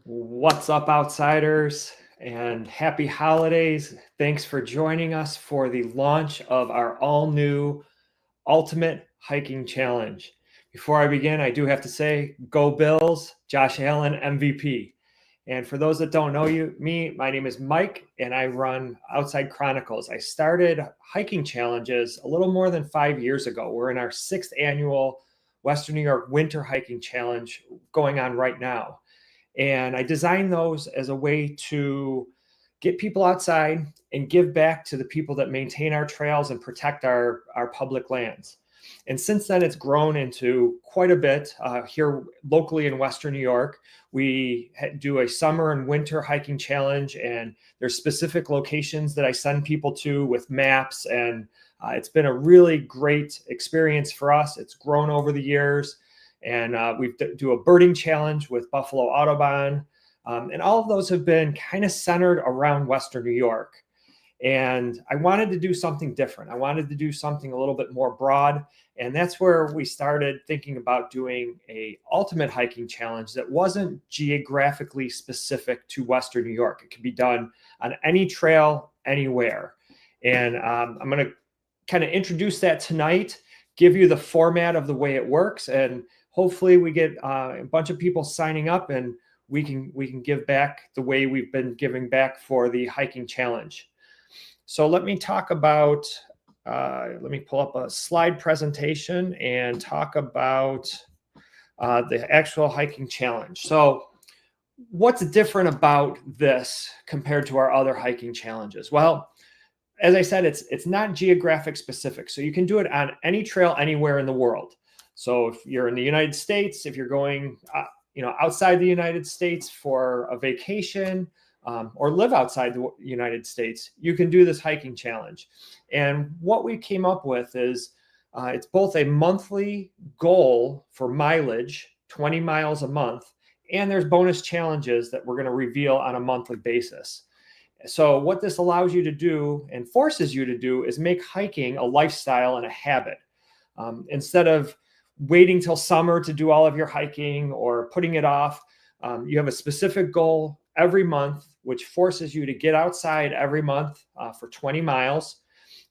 What's up, outsiders, and happy holidays. Thanks for joining us for the launch of our all-new Ultimate Hiking Challenge. Before I begin, I do have to say, go Bills, Josh Allen, MVP. And for those that don't know me, my name is Mike, and I run Outside Chronicles. I started hiking challenges a little more than 5 years ago. We're in our 6th annual Western New York Winter Hiking Challenge going on right now. And I designed those as a way to get people outside and give back to the people that maintain our trails and protect our public lands. And since then, it's grown into quite a bit. Here locally in Western New York, we do a summer and winter hiking challenge, and there's specific locations that I send people to with maps. And it's been a really great experience for us. It's grown over the years. And we do a birding challenge with Buffalo Audubon. And all of those have been kind of centered around Western New York. And I wanted to do something different. I wanted to do something a little bit more broad. And that's where we started thinking about doing a ultimate hiking challenge that wasn't geographically specific to Western New York. It could be done on any trail, anywhere. And I'm going to kind of introduce that tonight, give you the format of the way it works, and hopefully we get a bunch of people signing up, and we can give back the way we've been giving back for the hiking challenge. So let me talk about, let me pull up a slide presentation and talk about the actual hiking challenge. So what's different about this compared to our other hiking challenges? Well, as I said, it's not geographic specific. So you can do it on any trail anywhere in the world. So if you're in the United States, if you're going outside the United States for a vacation, or live outside the United States, you can do this hiking challenge. And what we came up with is it's both a monthly goal for mileage, 20 miles a month, and there's bonus challenges that we're going to reveal on a monthly basis. So what this allows you to do and forces you to do is make hiking a lifestyle and a habit. Instead of waiting till summer to do all of your hiking or putting it off, you have a specific goal every month, which forces you to get outside every month for 20 miles.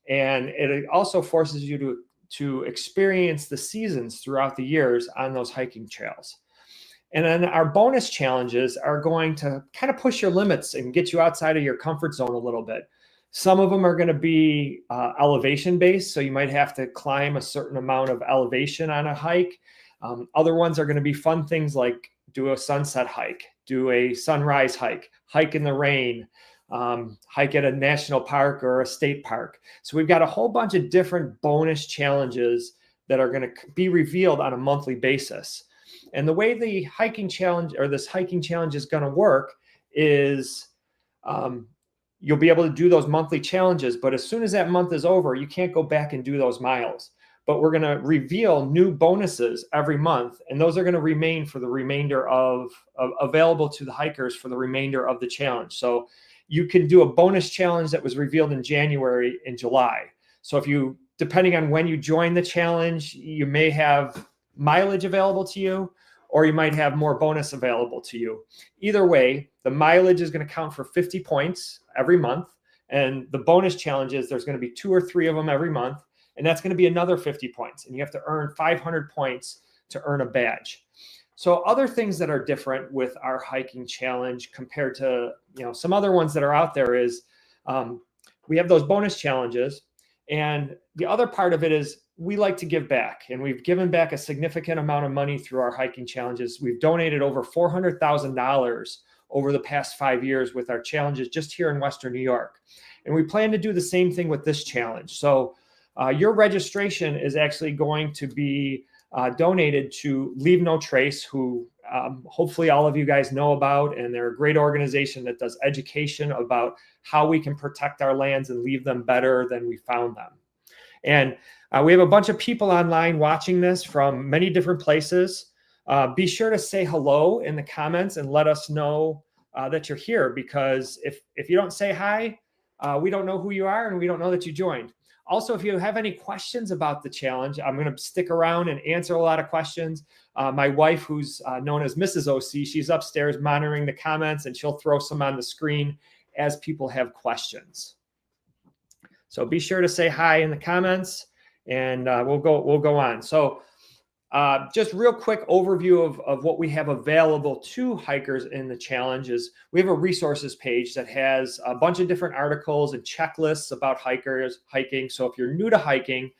And it also forces you to experience the seasons throughout the years on those hiking trails. And then our bonus challenges are going to kind of push your limits and get you outside of your comfort zone a little bit. Some of them are going to be elevation based, so you might have to climb a certain amount of elevation on a hike. Other ones are going to be fun things like do a sunset hike, do a sunrise hike, hike in the rain, hike at a national park or a state park. So we've got a whole bunch of different bonus challenges that are going to be revealed on a monthly basis. And the way the hiking challenge or this hiking challenge is going to work is you'll be able to do those monthly challenges, but as soon as that month is over, you can't go back and do those miles. But we're going to reveal new bonuses every month, and those are going to remain for the remainder of available to the hikers for the remainder of the challenge. So you can do a bonus challenge that was revealed in January and July. So if you, depending on when you join the challenge, you may have mileage available to you, or you might have more bonus available to you. Either way, the mileage is going to count for 50 points every month. And the bonus challenges, there's going to be 2 or 3 of them every month. And that's going to be another 50 points. And you have to earn 500 points to earn a badge. So other things that are different with our hiking challenge compared to some other ones that are out there is we have those bonus challenges. And the other part of it is we like to give back, and we've given back a significant amount of money through our hiking challenges. We've donated over $400,000 over the past 5 years with our challenges just here in Western New York. And we plan to do the same thing with this challenge. So your registration is actually going to be donated to Leave No Trace, who hopefully all of you guys know about, and they're a great organization that does education about how we can protect our lands and leave them better than we found them. And we have a bunch of people online watching this from many different places. Be sure to say hello in the comments and let us know that you're here, because if you don't say hi, we don't know who you are and we don't know that you joined. Also, if you have any questions about the challenge, I'm going to stick around and answer a lot of questions. My wife, who's known as Mrs. OC, she's upstairs monitoring the comments, and she'll throw some on the screen as people have questions. So be sure to say hi in the comments, and we'll go on. So just real quick overview of what we have available to hikers in the challenge is we have a resources page that has a bunch of different articles and checklists about hikers hiking. So if you're new to hiking,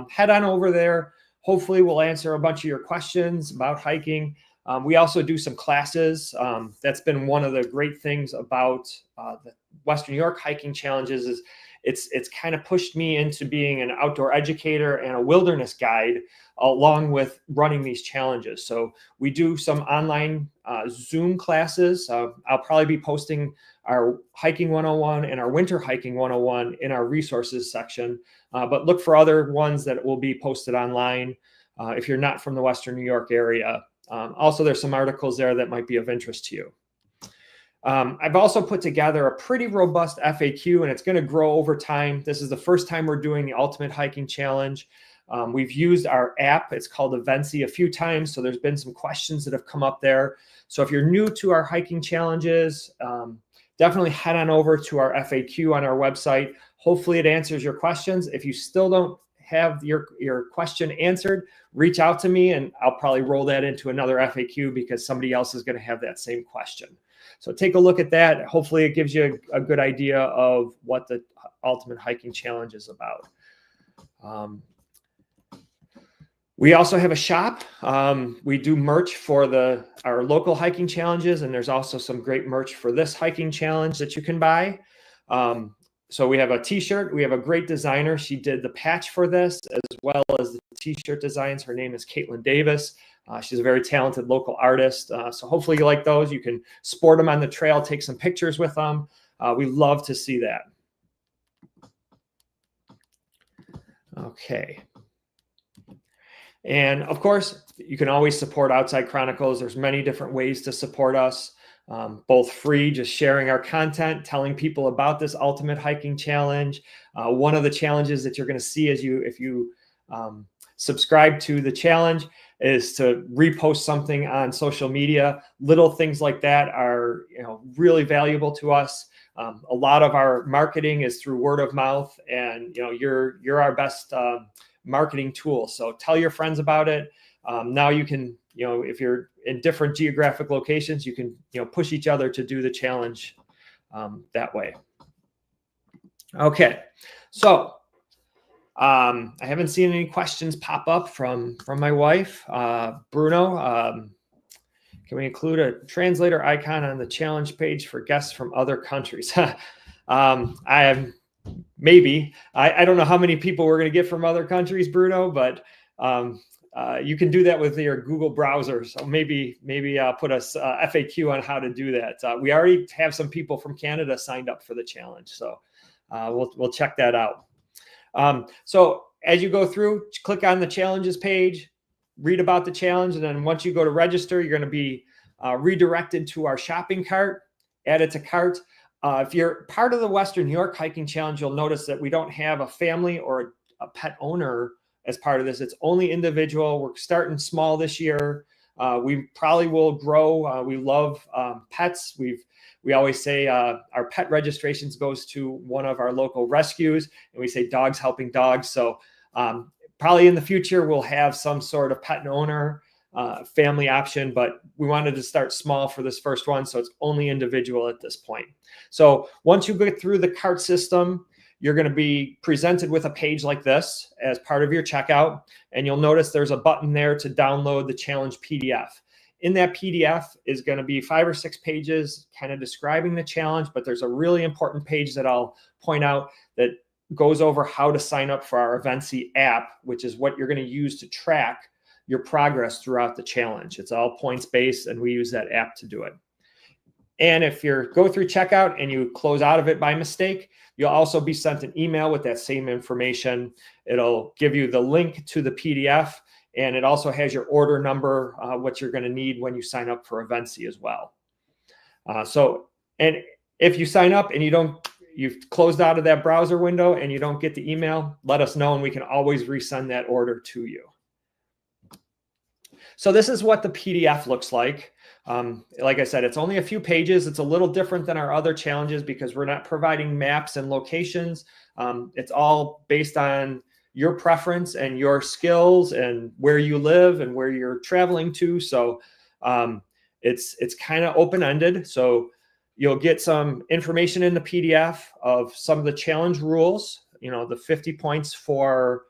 head on over there. Hopefully we'll answer a bunch of your questions about hiking. We also do some classes. That's been one of the great things about the Western New York hiking challenges is it's kind of pushed me into being an outdoor educator and a wilderness guide along with running these challenges. So we do some online Zoom classes. I'll probably be posting our hiking 101 and our winter hiking 101 in our resources section, but look for other ones that will be posted online if you're not from the Western New York area. Also, there's some articles there that might be of interest to you. I've also put together a pretty robust FAQ, and it's going to grow over time. This is the first time we're doing the Ultimate Hiking Challenge. We've used our app. It's called Evency a few times, so there's been some questions that have come up there. So if you're new to our hiking challenges, definitely head on over to our FAQ on our website. Hopefully it answers your questions. If you still don't have your question answered, reach out to me, and I'll probably roll that into another FAQ because somebody else is going to have that same question. So take a look at that. Hopefully it gives you a good idea of what the Ultimate Hiking Challenge is about. We also have a shop. We do merch for our local hiking challenges, and there's also some great merch for this hiking challenge that you can buy. So we have a t-shirt. We have a great designer. She did the patch for this as well as the t-shirt designs. Her name is Caitlin Davis. She's a very talented local artist. So hopefully you like those. You can sport them on the trail, take some pictures with them. We love to see that. Okay. And of course, you can always support Outside Chronicles. There's many different ways to support us, both free, just sharing our content, telling people about this Ultimate Hiking Challenge. One of the challenges that you're going to see if you subscribe to the challenge is to repost something on social media. Little things like that are really valuable to us. A lot of our marketing is through word of mouth, and you're our best marketing tool. So tell your friends about it. Now you can, if you're in different geographic locations, you can push each other to do the challenge that way. Okay, so I haven't seen any questions pop up from my wife, Bruno. Can we include a translator icon on the challenge page for guests from other countries? Maybe. I don't know how many people we're going to get from other countries, Bruno, but you can do that with your Google browser. So maybe I'll put a FAQ on how to do that. We already have some people from Canada signed up for the challenge, so we'll check that out. So as you go through, click on the challenges page, read about the challenge, and then once you go to register, you're going to be redirected to our shopping cart, add it to cart. If you're part of the Western New York Hiking Challenge, you'll notice that we don't have a family or a pet owner as part of this. It's only individual. We're starting small this year. We probably will grow. We love pets. We always say our pet registrations goes to one of our local rescues, and we say dogs helping dogs. So probably in the future, we'll have some sort of pet owner family option, but we wanted to start small for this first one. So it's only individual at this point. So once you get through the cart system, you're going to be presented with a page like this as part of your checkout. And you'll notice there's a button there to download the challenge PDF. In that PDF is going to be 5 or 6 pages kind of describing the challenge, but there's a really important page that I'll point out that goes over how to sign up for our Evency app, which is what you're going to use to track your progress throughout the challenge. It's all points based, and we use that app to do it. And if you go through checkout and you close out of it by mistake, you'll also be sent an email with that same information. It'll give you the link to the PDF, and it also has your order number, what you're going to need when you sign up for Evency as well. And if you sign up and you've closed out of that browser window and you don't get the email, let us know and we can always resend that order to you. So this is what the PDF looks like. Like I said, it's only a few pages. It's a little different than our other challenges because we're not providing maps and locations. It's all based on your preference and your skills and where you live and where you're traveling to. So it's kind of open-ended. So you'll get some information in the PDF of some of the challenge rules, the 50 points for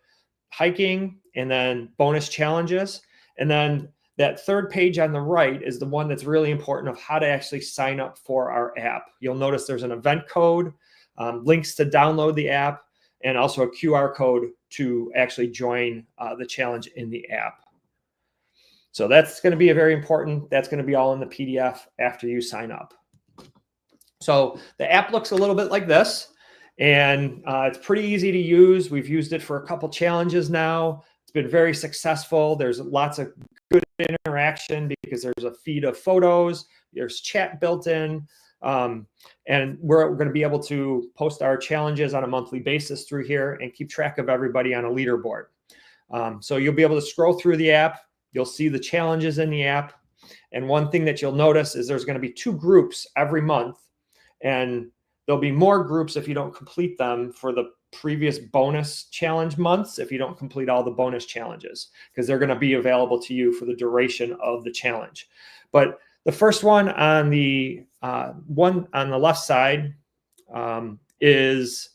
hiking and then bonus challenges. And then that third page on the right is the one that's really important of how to actually sign up for our app. You'll notice there's an event code, links to download the app, and also a QR code to actually join the challenge in the app. So that's going to be very important. That's going to be all in the PDF after you sign up. So the app looks a little bit like this, and it's pretty easy to use. We've used it for a couple challenges now. It's been very successful. There's lots of good interaction because there's a feed of photos, there's chat built in, and we're going to be able to post our challenges on a monthly basis through here and keep track of everybody on a leaderboard. So you'll be able to scroll through the app. You'll see the challenges in the app. And one thing that you'll notice is there's going to be 2 groups every month, and there'll be more groups if you don't complete them for the previous bonus challenge months, if you don't complete all the bonus challenges, because they're going to be available to you for the duration of the challenge. But the first one on the left side is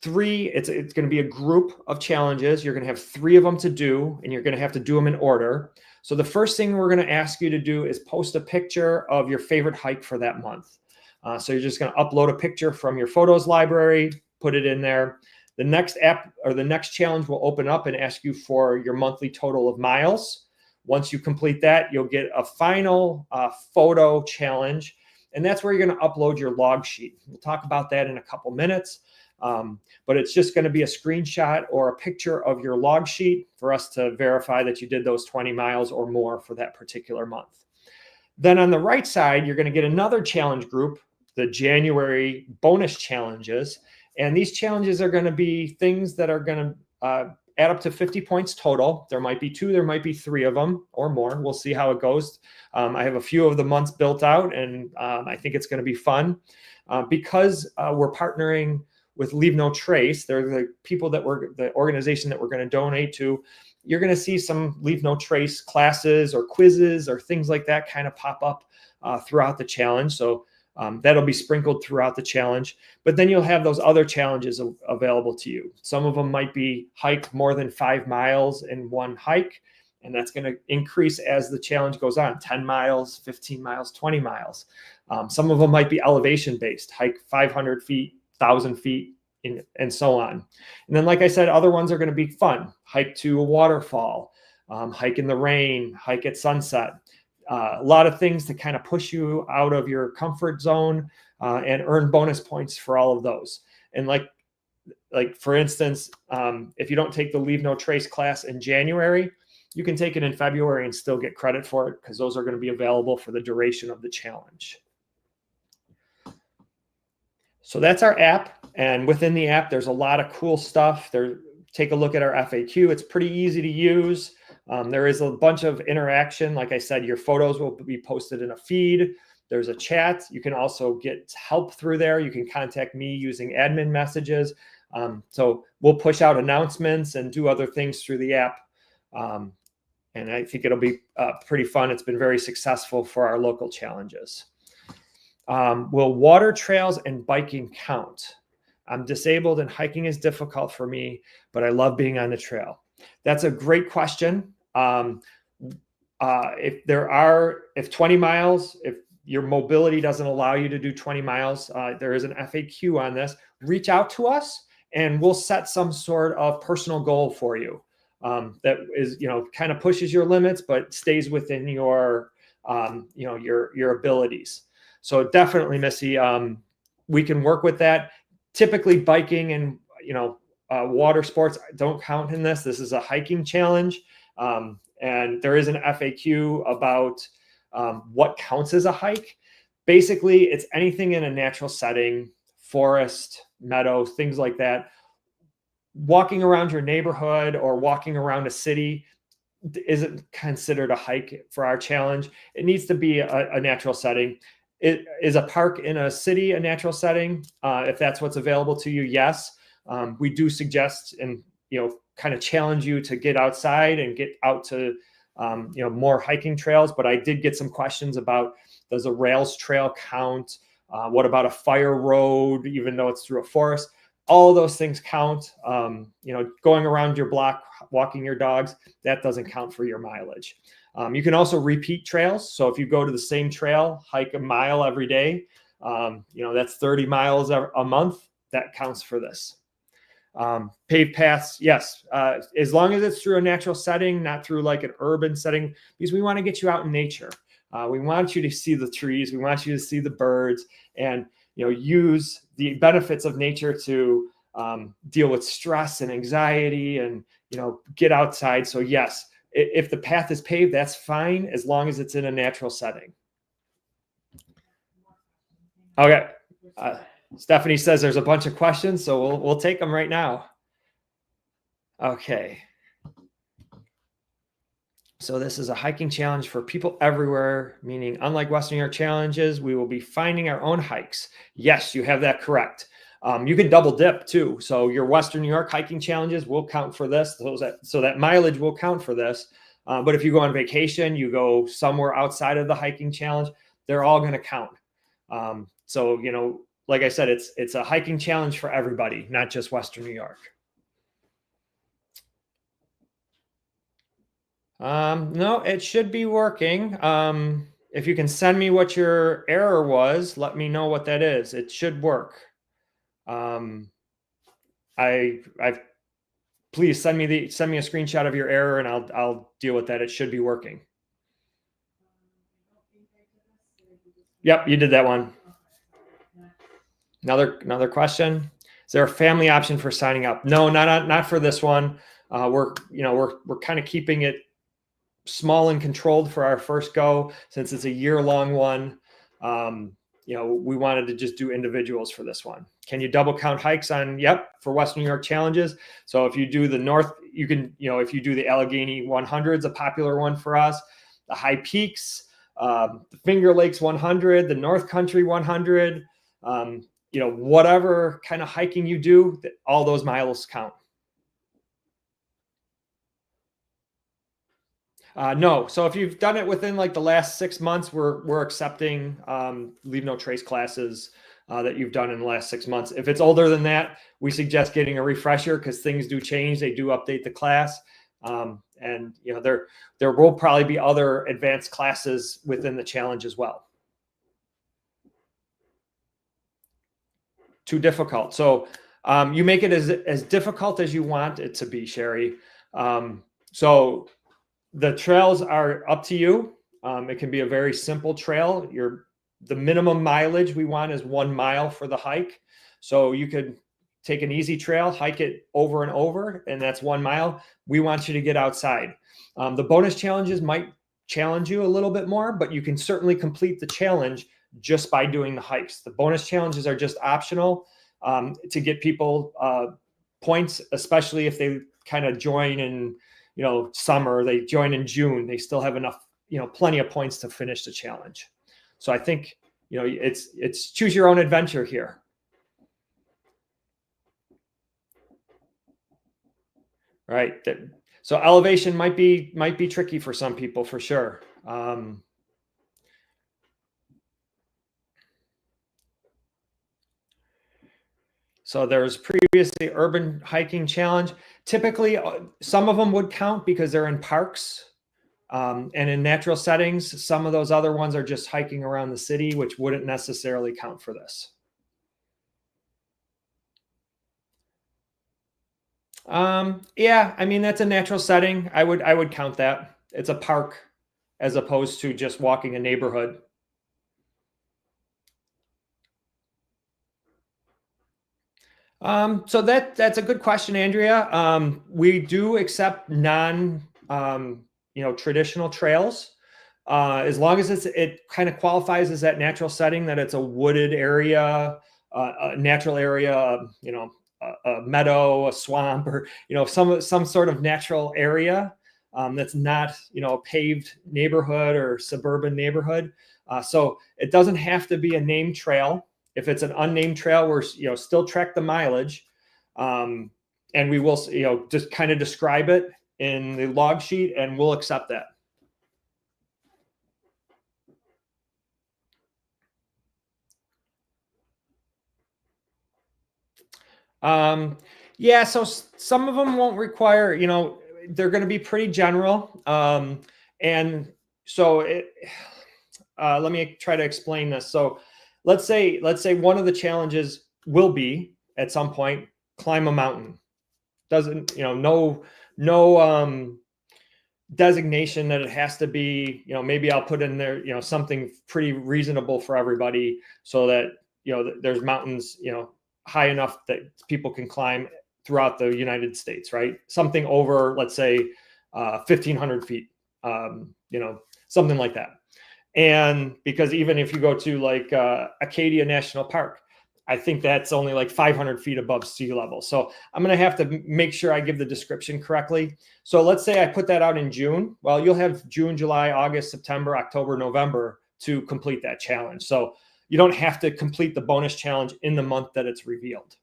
3. It's going to be a group of challenges. You're going to have 3 of them to do, and you're going to have to do them in order. So the first thing we're going to ask you to do is post a picture of your favorite hike for that month. So you're just going to upload a picture from your photos library, put it in there. The next app or the next challenge will open up and ask you for your monthly total of miles. Once you complete that, you'll get a final photo challenge, and that's where you're going to upload your log sheet. We'll talk about that in a couple minutes, but it's just going to be a screenshot or a picture of your log sheet for us to verify that you did those 20 miles or more for that particular month. Then on the right side, you're going to get another challenge group, the January bonus challenges. And these challenges are going to be things that are going to add up to 50 points total. There might be 2, there might be 3 of them or more. We'll see how it goes. I have a few of the months built out, and I think it's going to be fun. Because we're partnering with Leave No Trace, they're the people the organization that we're going to donate to. You're going to see some Leave No Trace classes or quizzes or things like that kind of pop up throughout the challenge. So that'll be sprinkled throughout the challenge. But then you'll have those other challenges available to you. Some of them might be hike more than 5 miles in one hike, and that's going to increase as the challenge goes on, 10 miles, 15 miles, 20 miles. Some of them might be elevation-based, hike 500 feet, 1,000 feet, and so on. And then, like I said, other ones are going to be fun. Hike to a waterfall, hike in the rain, hike at sunset. A lot of things to kind of push you out of your comfort zone and earn bonus points for all of those. And like for instance, if you don't take the Leave No Trace class in January, you can take it in February and still get credit for it because those are going to be available for the duration of the challenge. So that's our app. And within the app, there's a lot of cool stuff. Take a look at our FAQ. It's pretty easy to use. There is a bunch of interaction. Like I said, your photos will be posted in a feed. There's a chat. You can also get help through there. You can contact me using admin messages. So we'll push out announcements and do other things through the app. And I think it'll be pretty fun. It's been very successful for our local challenges. Will water trails and biking count? I'm disabled and hiking is difficult for me, but I love being on the trail. That's a great question. If 20 miles, if your mobility doesn't allow you to do 20 miles, there is an FAQ on this. Reach out to us and we'll set some sort of personal goal for you. that is, kind of pushes your limits, but stays within your, your abilities. So definitely, Missy, we can work with that. Typically, biking and water sports don't count in this. This is a hiking challenge, and there is an FAQ about what counts as a hike. Basically, it's anything in a natural setting, forest, meadow, things like that. Walking around your neighborhood or walking around a city isn't considered a hike for our challenge. It needs to be a natural setting. It is a park in a city, a natural setting. If that's what's available to you, yes. We do suggest and kind of challenge you to get outside and get out to more hiking trails. But I did get some questions about, does a rails trail count? What about a fire road, even though it's through a forest? All those things count. Going around your block, walking your dogs, that doesn't count for your mileage. You can also repeat trails. So if you go to the same trail, hike a mile every day, that's 30 miles a month. That counts for this. Paved paths, yes. As long as it's through a natural setting, not through like an urban setting, because we want to get you out in nature. We want you to see the trees. We want you to see the birds, and use the benefits of nature to deal with stress and anxiety, and get outside. So yes, if the path is paved, that's fine, as long as it's in a natural setting. Okay. Stephanie says there's a bunch of questions, so we'll take them right now. Okay. So this is a hiking challenge for people everywhere, meaning unlike Western New York challenges, we will be finding our own hikes. Yes, you have that correct. You can double dip too. So your Western New York hiking challenges will count for this. So that mileage will count for this. But if you go on vacation, you go somewhere outside of the hiking challenge, they're all going to count. So, like I said, it's a hiking challenge for everybody, not just Western New York. No, it should be working. If you can send me what your error was, let me know what that is. It should work. Please send me a screenshot of your error, and I'll deal with that. It should be working. Yep, you did that one. Another question. Is there a family option for signing up? No, not for this one. We're kind of keeping it small and controlled for our first go, since it's a year-long one. We wanted to just do individuals for this one. Can you double count hikes on? Yep, for Western New York challenges. So if you do the North, you can, if you do the Allegheny 100s, a popular one for us, the High Peaks, the Finger Lakes 100, the North Country 100, whatever kind of hiking you do, all those miles count. No. So if you've done it within like the last 6 months, we're accepting leave no trace classes that you've done in the last 6 months. If it's older than that, we suggest getting a refresher, because things do change. They do update the class. And there will probably be other advanced classes within the challenge as well. Too difficult. So you make it as difficult as you want it to be, Sherry. So the trails are up to you. It can be a very simple trail. The minimum mileage we want is 1 mile for the hike. So you could take an easy trail, hike it over and over, and that's 1 mile. We want you to get outside. The bonus challenges might challenge you a little bit more, but you can certainly complete the challenge just by doing the hikes. The bonus challenges are just optional to get people points, especially if they kind of join in summer. They join in June, they still have enough, plenty of points to finish the challenge. So I think, it's choose your own adventure here. Right. So elevation might be tricky for some people, for sure. So there's previously urban hiking challenge. Typically, some of them would count because they're in parks and in natural settings. Some of those other ones are just hiking around the city, which wouldn't necessarily count for this. Yeah, I mean that's a natural setting. I would count that. It's a park as opposed to just walking a neighborhood. So that's a good question, Andrea. We do accept non, traditional trails, as long as it kind of qualifies as that natural setting, that it's a wooded area, a natural area, a meadow, a swamp, or some sort of natural area, that's not a paved neighborhood or suburban neighborhood. So it doesn't have to be a named trail. If it's an unnamed trail, we're still track the mileage, um, and we will just kind of describe it in the log sheet, and we'll accept that. Um, yeah, so some of them won't require, they're going to be pretty general, and so let me try to explain this. So let's say one of the challenges will be at some point climb a mountain. Doesn't no designation that it has to be, maybe I'll put in there, something pretty reasonable for everybody, so that there's mountains high enough that people can climb throughout the United States, right? Something over, let's say, 1,500 feet, something like that. And because even if you go to like Acadia National Park, I think that's only like 500 feet above sea level. So I'm going to have to make sure I give the description correctly. So let's say I put that out in June. Well, you'll have June, July, August, September, October, November to complete that challenge. So you don't have to complete the bonus challenge in the month that it's revealed.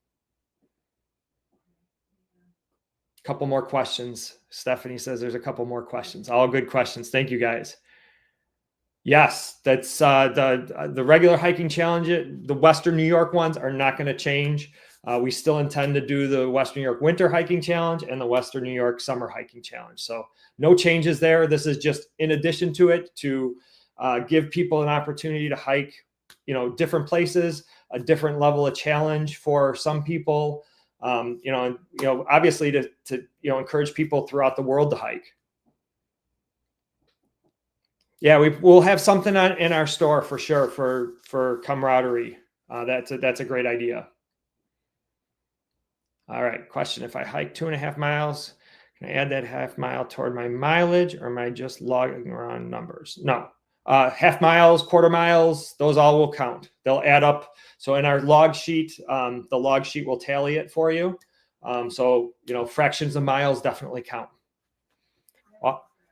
A couple more questions. Stephanie says there's a couple more questions. All good questions. Thank you, guys. Yes, that's the regular hiking challenge. The Western New York ones are not going to change. We still intend to do the Western New York Winter Hiking Challenge and the Western New York Summer Hiking Challenge. So no changes there. This is just in addition to it to give people an opportunity to hike, different places, a different level of challenge for some people. Obviously to encourage people throughout the world to hike. Yeah, we'll have something in our store for sure for camaraderie. That's a great idea. All right, question: if I hike 2.5 miles, can I add that half mile toward my mileage, or am I just logging around numbers? No, half miles, quarter miles, those all will count. They'll add up. So in our log sheet, the log sheet will tally it for you. So fractions of miles definitely count.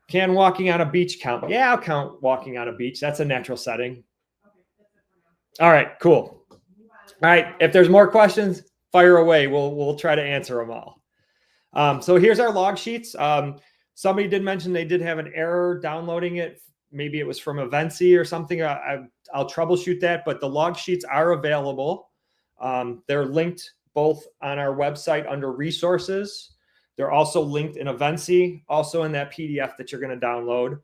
Can walking on a beach count? Yeah, I'll count walking on a beach. That's a natural setting. All right, cool. All right, if there's more questions, fire away. We'll try to answer them all. So here's our log sheets. Somebody did mention they did have an error downloading it. Maybe it was from Evency or something. I'll troubleshoot that, but the log sheets are available. They're linked both on our website under resources. They're also linked in Evency, also in that PDF that you're going to download.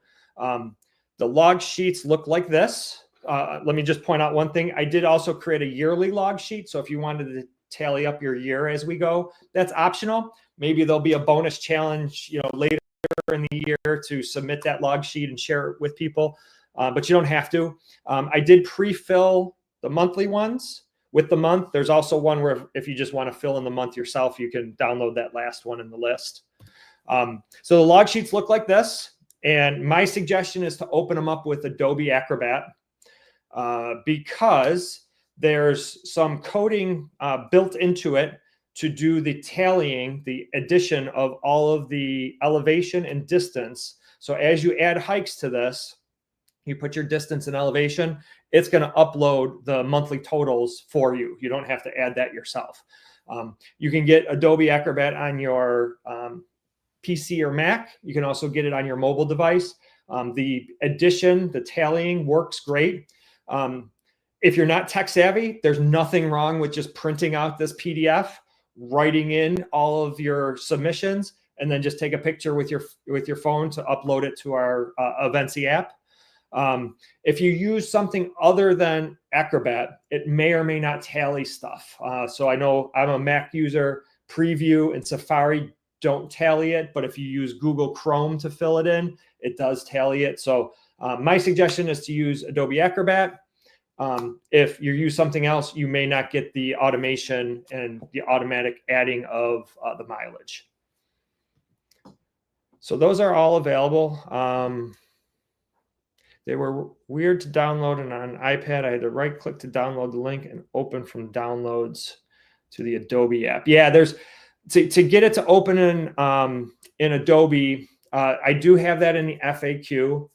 The log sheets look like this. Let me just point out one thing. I did also create a yearly log sheet. So if you wanted to tally up your year as we go, that's optional. Maybe there'll be a bonus challenge, later in the year to submit that log sheet and share it with people. But you don't have to. I did pre-fill the monthly ones with the month. There's also one where if you just want to fill in the month yourself, you can download that last one in the list. So the log sheets look like this. And my suggestion is to open them up with Adobe Acrobat, because there's some coding built into it to do the tallying, the addition of all of the elevation and distance. So as you add hikes to this, you put your distance and elevation, it's going to upload the monthly totals for you. You don't have to add that yourself. You can get Adobe Acrobat on your PC or Mac. You can also get it on your mobile device. The addition, the tallying works great. If you're not tech savvy, there's nothing wrong with just printing out this PDF, writing in all of your submissions, and then just take a picture with your phone to upload it to our Evency app. If you use something other than Acrobat, it may or may not tally stuff. So I know I'm a Mac user. Preview and Safari don't tally it, but if you use Google Chrome to fill it in, it does tally it. So my suggestion is to use Adobe Acrobat. If you use something else, you may not get the automation and the automatic adding of the mileage. So those are all available. They were weird to download, and on an iPad, I had to right click to download the link and open from downloads to the Adobe app. Yeah, there's to get it to open in Adobe. I do have that in the FAQ.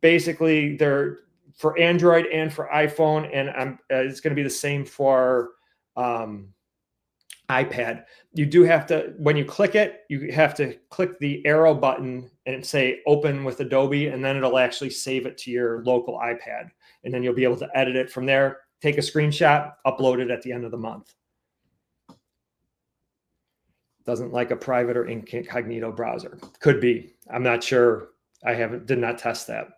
Basically, they're for Android and for iPhone, and it's going to be the same for iPad. You do have to, when you click it, you have to click the arrow button and say open with Adobe, and then it'll actually save it to your local iPad. And then you'll be able to edit it from there, take a screenshot, upload it at the end of the month. Doesn't like a private or incognito browser. Could be. I'm not sure. Did not test that.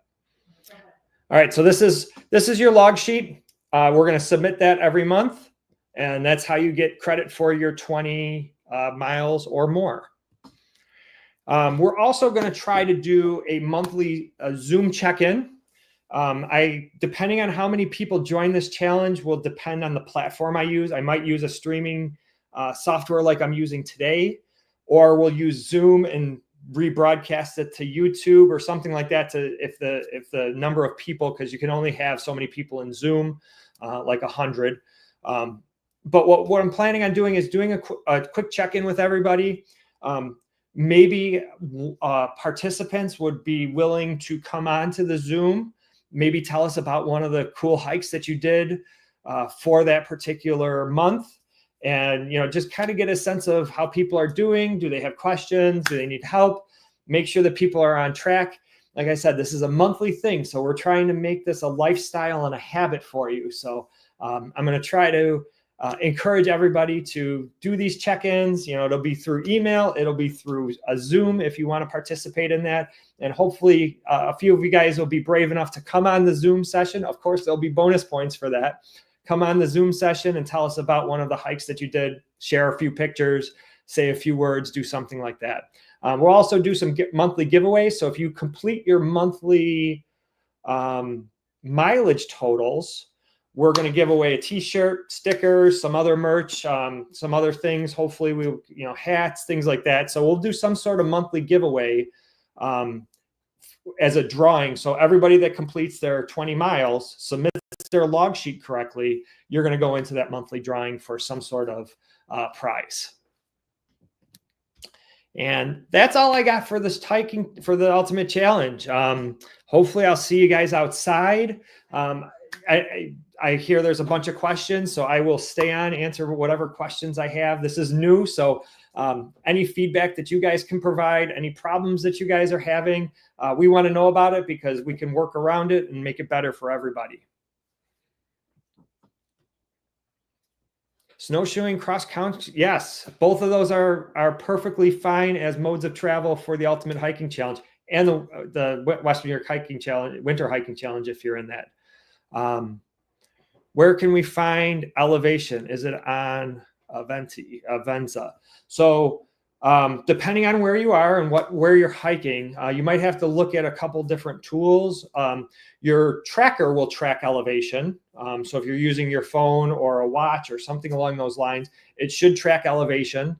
All right, so this is your log sheet. We're going to submit that every month, and that's how you get credit for your 20 miles or more. We're also going to try to do a monthly Zoom check-in. Depending on how many people join this challenge will depend on the platform I use. I might use a streaming software like I'm using today, or we'll use Zoom and rebroadcast it to YouTube or something like that, to if the number of people, because you can only have so many people in Zoom, like 100. But what I'm planning on doing is doing a quick check-in with everybody. Maybe participants would be willing to come on to the Zoom, maybe tell us about one of the cool hikes that you did for that particular month. And, just kind of get a sense of how people are doing. Do they have questions? Do they need help? Make sure that people are on track. Like I said, this is a monthly thing. So we're trying to make this a lifestyle and a habit for you. So I'm going to try to encourage everybody to do these check-ins. It'll be through email. It'll be through a Zoom if you want to participate in that. And hopefully a few of you guys will be brave enough to come on the Zoom session. Of course, there'll be bonus points for that. Come on the Zoom session and tell us about one of the hikes that you did, share a few pictures, say a few words, do something like that. We'll also do some monthly giveaways. So if you complete your monthly mileage totals, we're going to give away a t-shirt, stickers, some other merch, some other things. Hopefully hats, things like that. So we'll do some sort of monthly giveaway as a drawing. So everybody that completes their 20 miles, submits their log sheet correctly, you're going to go into that monthly drawing for some sort of prize. And that's all I got for this hiking, for the Ultimate Challenge. Hopefully I'll see you guys outside. I hear there's a bunch of questions, so I will stay on, answer whatever questions I have. This is new, so any feedback that you guys can provide, any problems that you guys are having, we want to know about it because we can work around it and make it better for everybody. Snowshoeing, cross country, yes, both of those are perfectly fine as modes of travel for the Ultimate Hiking Challenge and the Western New York Hiking Challenge, Winter Hiking Challenge, if you're in that. Where can we find elevation? Is it on Avenza? So depending on where you are and where you're hiking, you might have to look at a couple different tools. Your tracker will track elevation. So if you're using your phone or a watch or something along those lines, it should track elevation.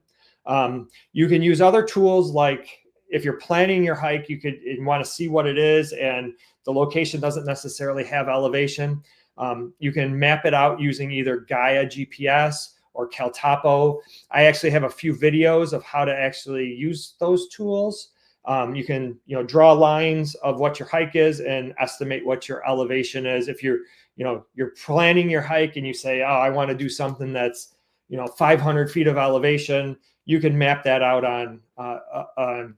You can use other tools, like if you're planning your hike, you want to see what it is and the location doesn't necessarily have elevation. You can map it out using either Gaia GPS or Caltopo. I actually have a few videos of how to actually use those tools. You can, draw lines of what your hike is and estimate what your elevation is. If you're planning your hike and you say, oh, I want to do something that's, 500 feet of elevation, you can map that out on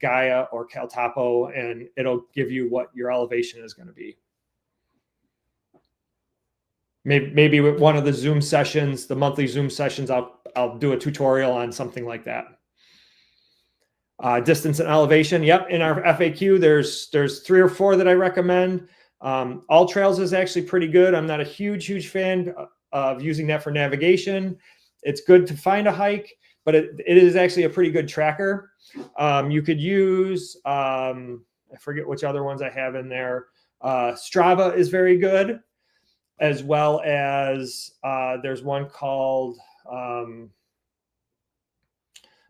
Gaia or Caltopo, and it'll give you what your elevation is going to be. Maybe with one of the Zoom sessions, the monthly Zoom sessions, I'll do a tutorial on something like that. Distance and elevation. Yep. In our FAQ, there's 3 or 4 that I recommend. All Trails is actually pretty good. I'm not a huge fan of using that for navigation. It's good to find a hike, but it is actually a pretty good tracker. You could use, I forget which other ones I have in there. Strava is very good, as well as there's one called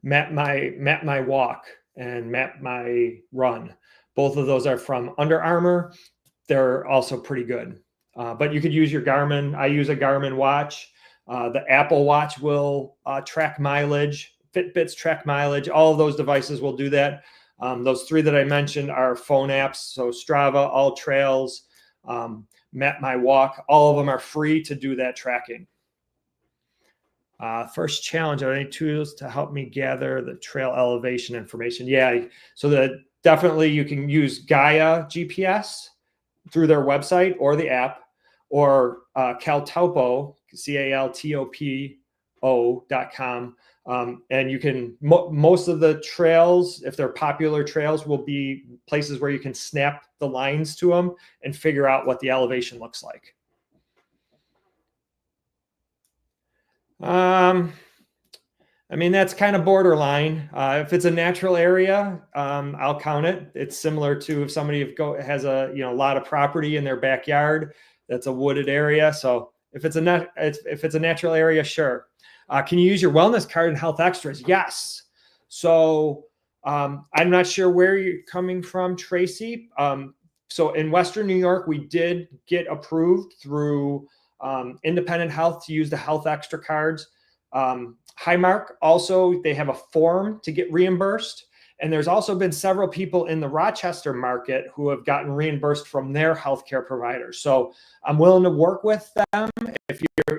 Map My Walk and Map My Run. Both of those are from Under Armour. They're also pretty good. But you could use your Garmin. I use a Garmin watch. The Apple Watch will track mileage. Fitbits track mileage. All of those devices will do that. Those three that I mentioned are phone apps. So Strava, All Trails, Map My Walk. All of them are free to do that tracking. First challenge, are there any tools to help me gather the trail elevation information? Yeah, so that definitely you can use Gaia GPS through their website or the app, or Caltopo, CALTOPO.com. And you can, most of the trails, if they're popular trails, will be places where you can snap the lines to them and figure out what the elevation looks like. I mean, that's kind of borderline. If it's a natural area, I'll count it. It's similar to if somebody has a lot of property in their backyard that's a wooded area. So if it's a natural area, sure. Can you use your wellness card and health extras? Yes. So I'm not sure where you're coming from, Tracy. So in Western New York, we did get approved through Independent Health to use the health extra cards. Highmark also, they have a form to get reimbursed. And there's also been several people in the Rochester market who have gotten reimbursed from their healthcare providers. So I'm willing to work with them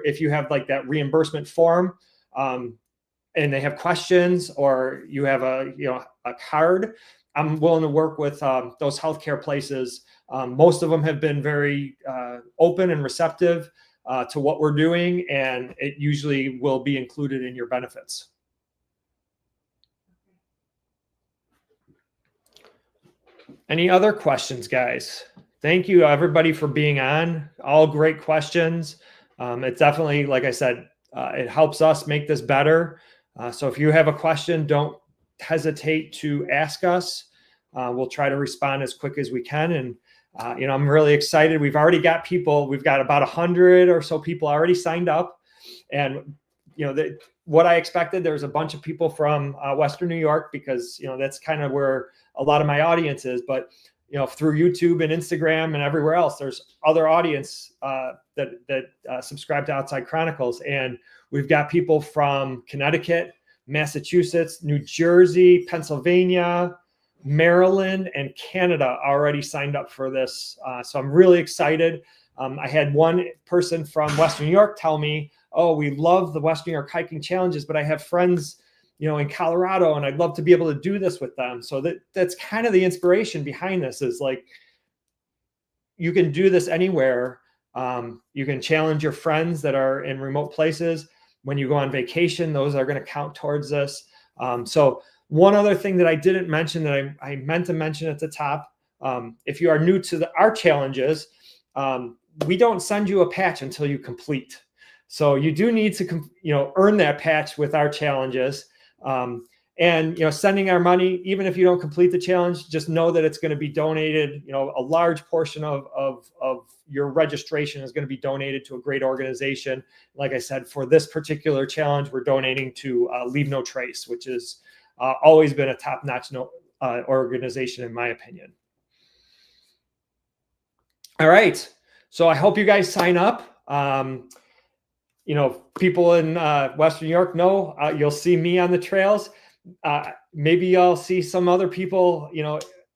if you have like that reimbursement form, and they have questions, or you have a card. I'm willing to work with those healthcare places. Most of them have been very open and receptive to what we're doing, and it usually will be included in your benefits. Any other questions, guys? Thank you, everybody, for being on. All great questions. It's definitely, like I said, it helps us make this better. So if you have a question, don't hesitate to ask us. We'll try to respond as quick as we can. And I'm really excited. We've already got people. We've got about 100 or so people already signed up. And what I expected, there's a bunch of people from Western New York, because that's kind of where a lot of my audience is. But through YouTube and Instagram and everywhere else, there's other audience that subscribe to Outside Chronicles. And we've got people from Connecticut, Massachusetts, New Jersey, Pennsylvania, Maryland, and Canada already signed up for this. So I'm really excited. I had one person from Western New York tell me, oh, we love the Western New York hiking challenges, but I have friends, in Colorado, and I'd love to be able to do this with them. So that's kind of the inspiration behind this, is like, you can do this anywhere. You can challenge your friends that are in remote places. When you go on vacation, those are going to count towards this. So one other thing that I didn't mention that I meant to mention at the top, if you are new to our challenges, we don't send you a patch until you complete. So you do need to, earn that patch with our challenges. And sending our money, even if you don't complete the challenge, just know that it's going to be donated. A large portion of your registration is going to be donated to a great organization. Like I said, for this particular challenge, we're donating to Leave No Trace, which is always been a top-notch organization, in my opinion. All right. So I hope you guys sign up. People in Western New York know you'll see me on the trails. Maybe I'll see some other people,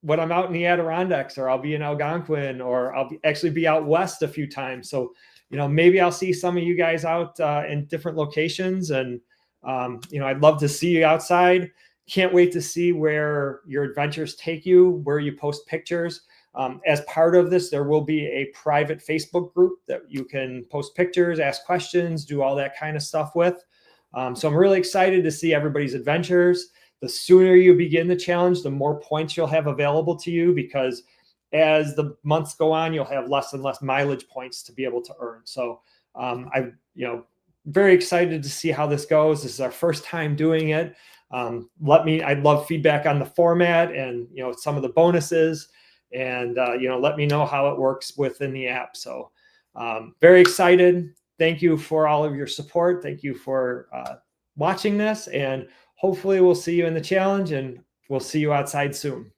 when I'm out in the Adirondacks, or I'll be in Algonquin, or I'll actually be out west a few times. So, maybe I'll see some of you guys out in different locations. And, I'd love to see you outside. Can't wait to see where your adventures take you, where you post pictures. As part of this, there will be a private Facebook group that you can post pictures, ask questions, do all that kind of stuff with. So I'm really excited to see everybody's adventures. The sooner you begin the challenge, the more points you'll have available to you, because as the months go on, you'll have less and less mileage points to be able to earn. So very excited to see how this goes. This is our first time doing it. I'd love feedback on the format and, some of the bonuses, and, let me know how it works within the app. So very excited. Thank you for all of your support. Thank you for watching this, and hopefully we'll see you in the challenge, and we'll see you outside soon.